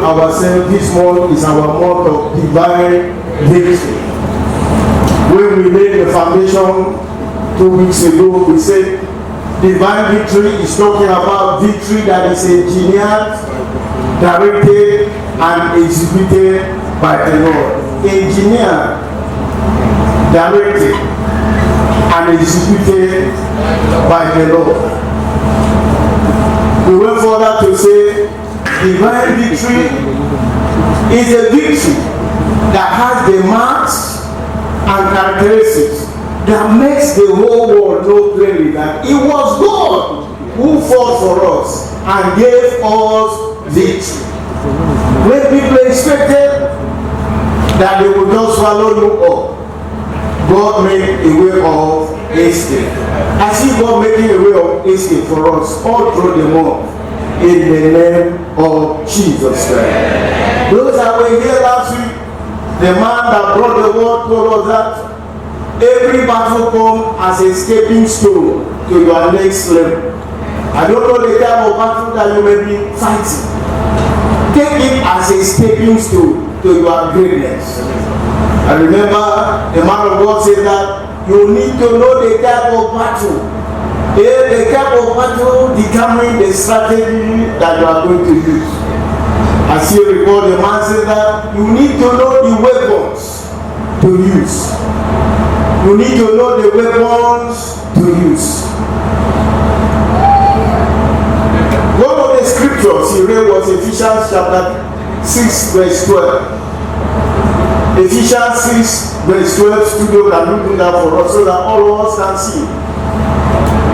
ourselves, this month is our month of divine victory. When we laid the foundation 2 weeks ago, we said divine victory is talking about victory that is engineered, directed, and executed by the Lord. Engineered, directed, and executed by the Lord. We went further to say divine victory is a victory that has the marks and characteristics that makes the whole world know clearly that it was God who fought for us and gave us victory. When people expected that they would just swallow you up, God made a way of escape. I see God making a way of escape for us all through the month in the name of Jesus Christ. Those that were here last week, the man that brought the word told us that every battle comes as a stepping stone to your next level. I don't know the type of battle that you may be fighting. Take it as a stepping stone to your greatness. I remember the man of God said that you need to know the type of battle. The type of battle determines the strategy that you are going to use. As you recall, the man said that you need to know the weapons to use. You need to know the weapons to use. One of the scriptures he read was Ephesians chapter 6 verse 12. Ephesians 6 verse 12, studio can do that for us so that all of us can see.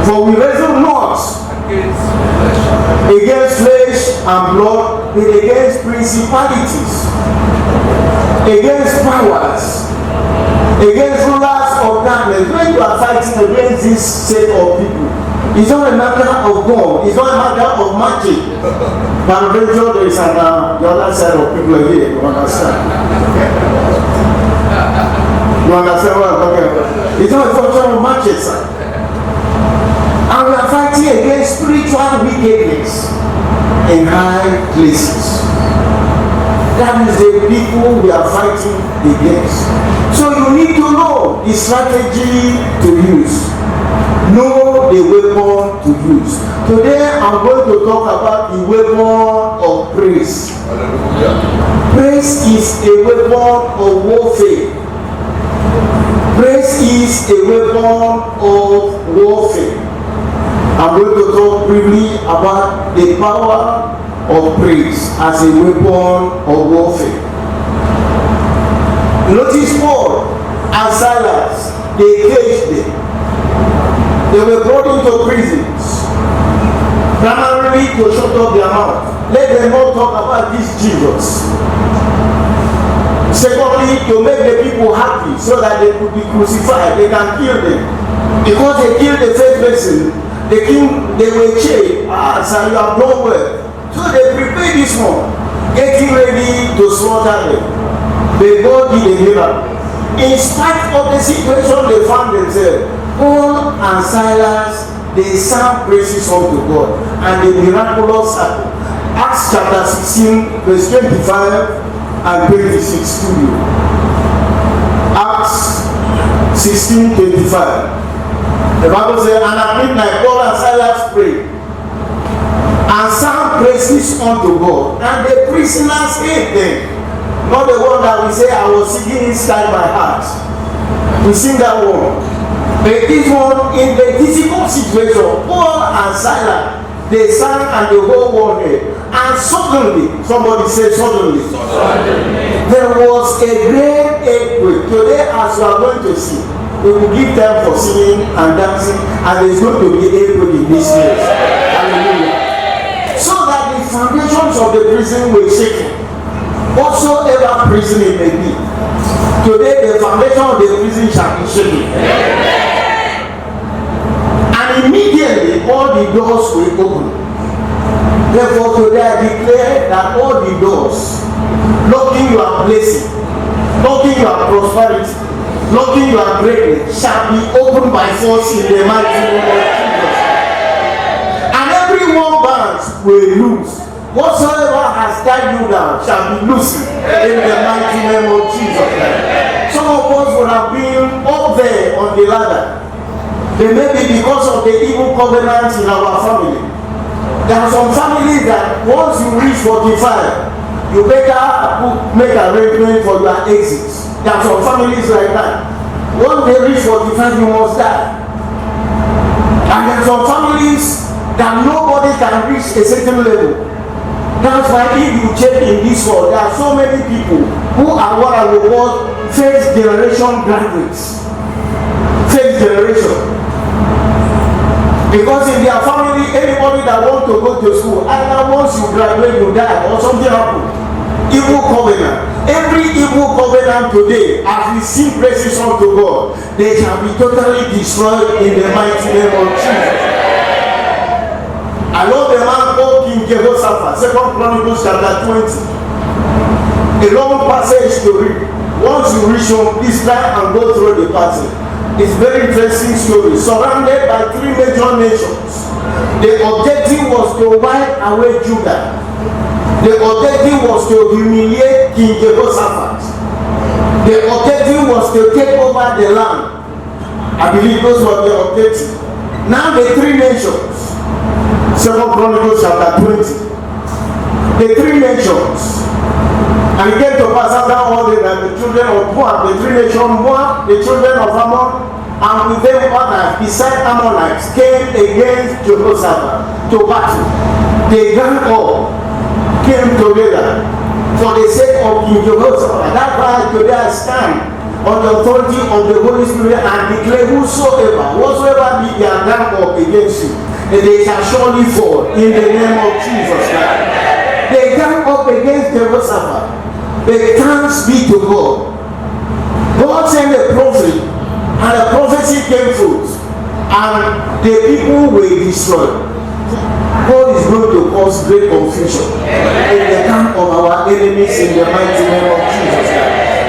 For we wrestle not against flesh and blood, but against principalities, against powers, against rulers of darkness. When you are fighting against this set of people, it's not a matter of God, it's not a matter of magic. But eventually there is the other side of people here, you understand? You understand what I'm talking about? It's not a function of magic, sir. And we are fighting against spiritual wickedness in high places. That is the people we are fighting against. So you need to know the strategy to use. Know the weapon to use. Today I'm going to talk about the weapon of praise. Hallelujah. Praise is a weapon of warfare. Praise is a weapon of warfare. I'm going to talk briefly about the power of praise as a weapon of warfare. Notice Paul and Silas, they caged them. They were brought into prisons, primarily to shut up their mouth. Let them not talk about this Jesus. Secondly, to make the people happy so that they could be crucified, they can kill them. Because they killed the first person, the king, they were chained. So you have done well. So they prepared this one, getting ready to slaughter them. But God did a miracle. In spite of the situation they found themselves, Paul and Silas, they sang praises unto God, and the miraculous happened. Acts chapter 16, verse 25 and 26 to you. Acts 16:25. The Bible says, and at midnight Paul and Silas prayed and sang praises unto God, and the prisoners ate them. Not the one that we say, I was singing inside my heart. We sing that one. But this one, in the difficult situation, Paul and Silas, they sang and the whole world heard. And suddenly, somebody said suddenly, there was a great earthquake. Today, as you are going to see, we will give time for singing and dancing, and there is going to be earthquake in this place. Hallelujah. So that the foundations of the prison were shaken. Whatsoever prison it may be, today the foundation of the prison shall be shaken. And immediately all the doors will open. Therefore today I declare that all the doors locking your blessing, locking your prosperity, locking your greatness shall be opened by force in the mighty name of Jesus. And every one bands will loose Whatsoever has tied you down shall be loosened in the mighty name of Jesus Christ. Some of us would have been up there on the ladder. They may be because of the evil covenants in our family. There are some families that once you reach 45, you better make arrangements for your exits. There are some families like that. Once they reach 45, you must die. And there are some families that nobody can reach a certain level. That's why if you check in this world, there are so many people who are what I would call first generation graduates. First generation. Because in their family, anybody that wants to go to school, either once you graduate, you die, or something happens. Evil covenant. Every evil covenant today, as we sing praises unto God, they shall be totally destroyed in the mighty name of Jesus. I love the man called King Jehoshaphat, 2 Chronicles chapter 20. A long passage to read. Once you reach home, please try and go through the passage. It's very interesting story. Surrounded by 3 major nations. The objective was to wipe away Judah. The objective was to humiliate King Jehoshaphat. The objective was to take over the land. I believe those were the objectives. Now the 3 nations. 2 Chronicles chapter 20. The 3 nations. And it came to pass after all that the children of Moab, the 3 nations, Moab, the children of Ammon, and with them others beside Ammonites came against Jehoshaphat to battle. They gang up, came together for the sake of King Jehoshaphat. That's why today I stand on the authority of the Holy Spirit and declare whatsoever be their gang up against you, they shall surely fall in the name of Jesus Christ. They gang up against Jehoshaphat. The thanks be to God. God sent a prophet, and the prophecy came forth, and the people were destroyed. God is going to cause great confusion in the camp of our enemies in the mighty name of Jesus.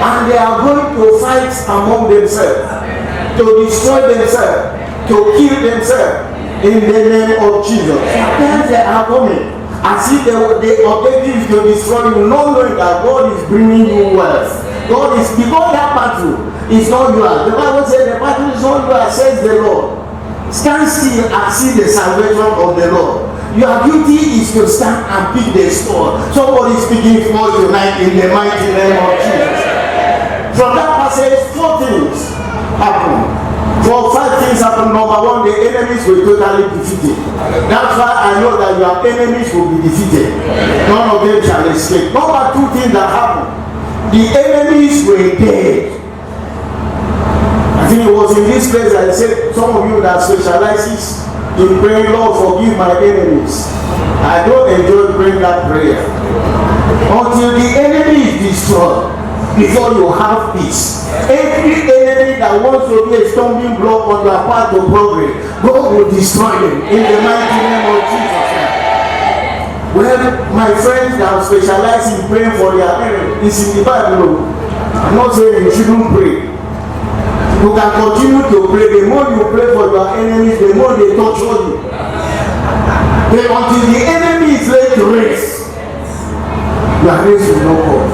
And they are going to fight among themselves, to destroy themselves, to kill themselves in the name of Jesus. Sometimes they are coming as if the objective is to destroy you, not knowing that God is bringing you wealth. God is, because that battle is not yours. The Bible says the battle is not yours, says the Lord. Stand still and see the salvation of the Lord. Your duty is to stand and pick the sword. Somebody is speaking for you tonight in the mighty name of Jesus. From that passage, 4 things happen. 5 things happen. Number 1, the enemies were totally defeated. That's why I know that your enemies will be defeated. None of them shall escape. Number 2 things that happened. The enemies were dead. I think it was in this place I said, some of you that specializes in praying, Lord, forgive my enemies. I don't enjoy praying that prayer. Until the enemy is destroyed, before you have peace. Every enemy that wants to be a stumbling block on your path to progress, God will destroy them in the mighty name of Jesus. Well, my friends that specialize in praying for their enemies, it's in the Bible. I'm not saying you shouldn't pray. You can continue to pray. The more you pray for your enemies, the more they torture you. But until the enemy is laid to rest, your race will not come.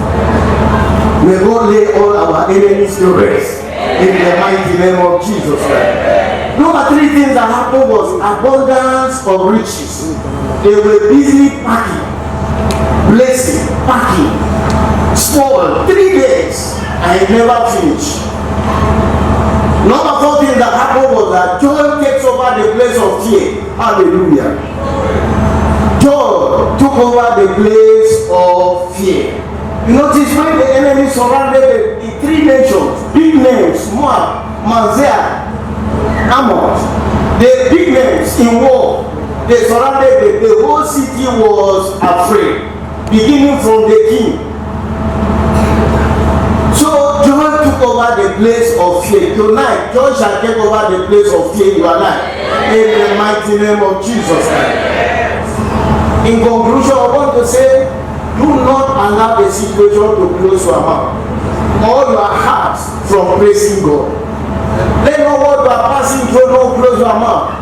May God lay all our enemies to rest in the mighty name of Jesus Christ. Number 3 things that happened was abundance of riches. They were busy packing, blessing, packing, spoil, 3 days, and it never finished. Number 4 thing that happened was that joy takes over the place of fear. Hallelujah. Joy took over the place of fear. You notice when the enemy surrounded the 3 nations, big names, Moab, Mazeh, Ammon, the big names in war, they surrounded the whole city was afraid, beginning from the king. So joy took over the place of fear. Tonight, joy shall take over the place of fear in your life. In the mighty name of Jesus. In conclusion, I want to say, do not allow the situation to close your mouth or your heart from praising God. Let no what you are passing through not close your mouth.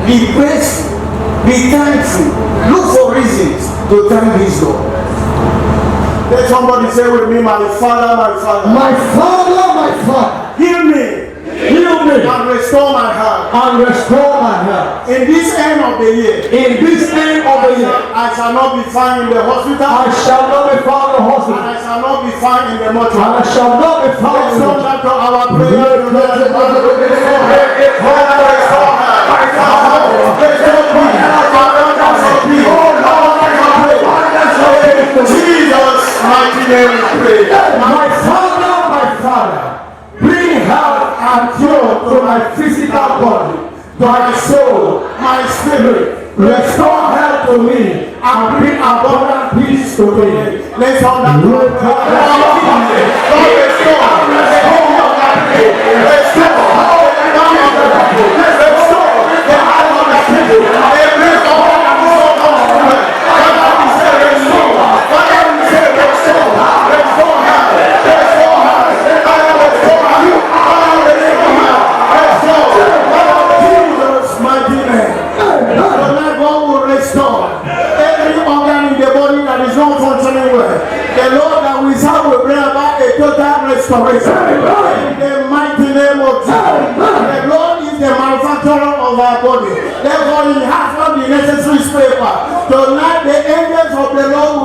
Be praiseful. Be thankful. Look for reasons to thank this God. Let somebody say with me, my Father, my Father. My Father, my Father. Heal me. Heal me. And restore my heart. And restore my heart. In this end of the year. In this end of the year. I shall not be found in the hospital. I shall not be found in the hospital. And I shall not be found in the mortuary. And I shall not be found in the mortuary. Let's our prayer to Jesus' mighty name we pray. My Father, bring health and cure to my physical body, to my soul, my spirit. Restore health to me and bring abundant peace to me. Let's all that restoration. In the mighty name of Jesus. The Lord is the manufacturer of our body. Therefore, He has all the necessary spare parts. Tonight, the angels of the Lord